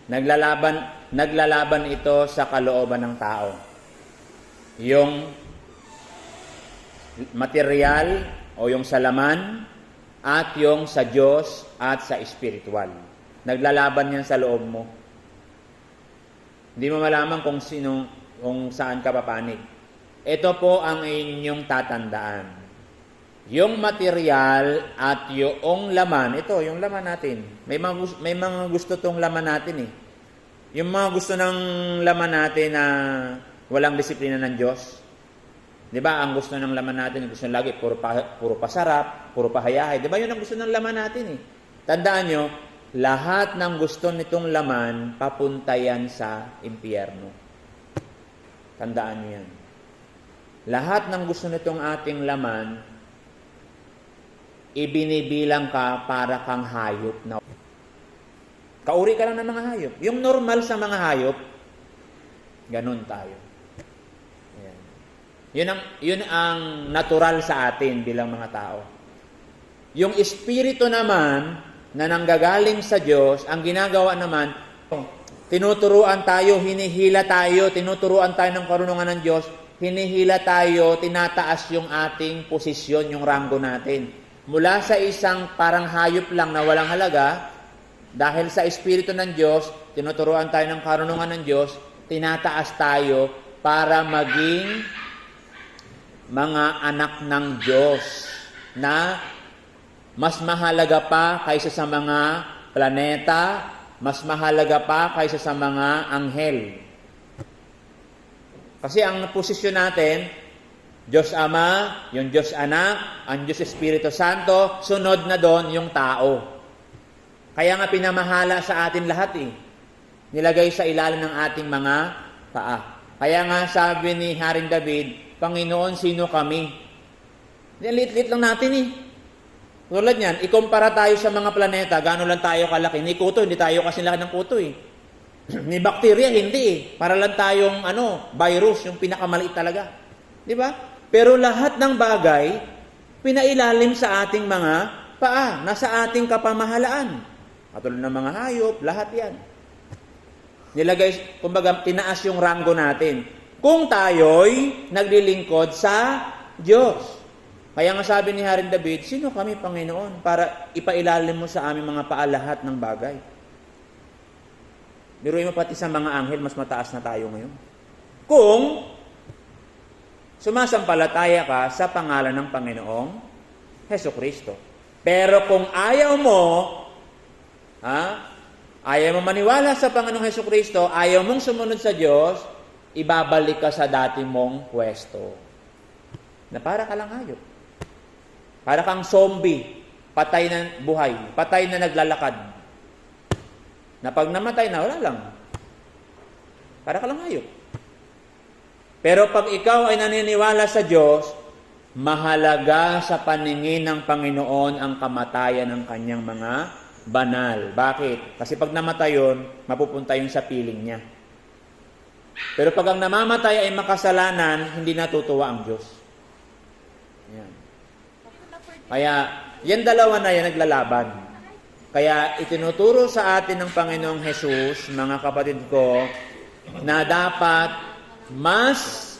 Naglalaban ito sa kalooban ng tao. Yung material o yung sa laman at yung sa Diyos at sa spiritual. Naglalaban yan sa loob mo. Hindi mo malaman kung saan ka papanig. Ito po ang inyong tatandaan. Yung material at yung laman, ito, yung laman natin. May mga gusto tong laman natin eh. Yung mga gusto ng laman natin na walang disiplina ng Diyos. Di ba? Ang gusto ng laman natin, gusto lagi puro pasarap, puro pahayahay. Di ba? Yun ang gusto ng laman natin eh. Tandaan nyo, lahat ng gusto nitong laman, papunta yan sa impyerno. Tandaan nyo yan. Lahat ng gusto nitong ating laman, ibinibilang ka para kang hayop na. Kauri ka lang ng mga hayop. Yung normal sa mga hayop, ganun tayo. Ayan. Yun ang natural sa atin bilang mga tao. Yung espiritu naman, na nanggagaling sa Diyos, ang ginagawa naman, tinuturuan tayo, hinihila tayo, tinuturuan tayo ng karunungan ng Diyos, hinihila tayo, tinataas yung ating posisyon, yung ranggo natin. Mula sa isang parang hayop lang na walang halaga, dahil sa Espiritu ng Diyos, tinuturuan tayo ng karunungan ng Diyos, tinataas tayo para maging mga anak ng Diyos na mas mahalaga pa kaysa sa mga planeta, mas mahalaga pa kaysa sa mga anghel. Kasi ang posisyon natin, Diyos Ama, yung Diyos Anak, ang Diyos Espiritu Santo, sunod na doon yung tao. Kaya nga pinamahala sa atin lahat eh. Nilagay sa ilalim ng ating mga paa. Kaya nga sabi ni Haring David, Panginoon, sino kami? Lit-lit lang natin eh. Tulad yan, ikumpara tayo sa mga planeta, gano'n lang tayo kalaki. Ni kuto, hindi tayo kasi laki ng kuto eh. Ni bakterya, hindi eh. Para lang tayong virus, yung pinakamaliit talaga. Di ba? Pero lahat ng bagay, pinailalim sa ating mga paa, nasa ating kapamahalaan. Katulad ng mga hayop, lahat yan. Nilagay, kumbaga, tinaas yung ranggo natin. Kung tayo'y naglilingkod sa Diyos. Kaya nga sabi ni Haring David, sino kami, Panginoon, para ipailalim mo sa aming mga paa lahat ng bagay? Biruin mo pati sa mga anghel, mas mataas na tayo ngayon. Kung sumasampalataya ka sa pangalan ng Panginoong Hesukristo. Pero kung ayaw mo maniwala sa Panginoong Hesukristo, ayaw mong sumunod sa Diyos, ibabalik ka sa dati mong pwesto. Na para ka lang hayop. Para kang zombie, patay na buhay, patay na naglalakad. Na pag namatay na, wala lang. Para ka lang hayop. Pero pag ikaw ay naniniwala sa Diyos, mahalaga sa paningin ng Panginoon ang kamatayan ng kanyang mga banal. Bakit? Kasi pag namatay yun, mapupunta yun sa piling niya. Pero pag ang namamatay ay makasalanan, hindi natutuwa ang Diyos. Yan. Kaya, yan dalawa na yan naglalaban. Kaya itinuturo sa atin ng Panginoong Hesus, mga kapatid ko, na dapat mas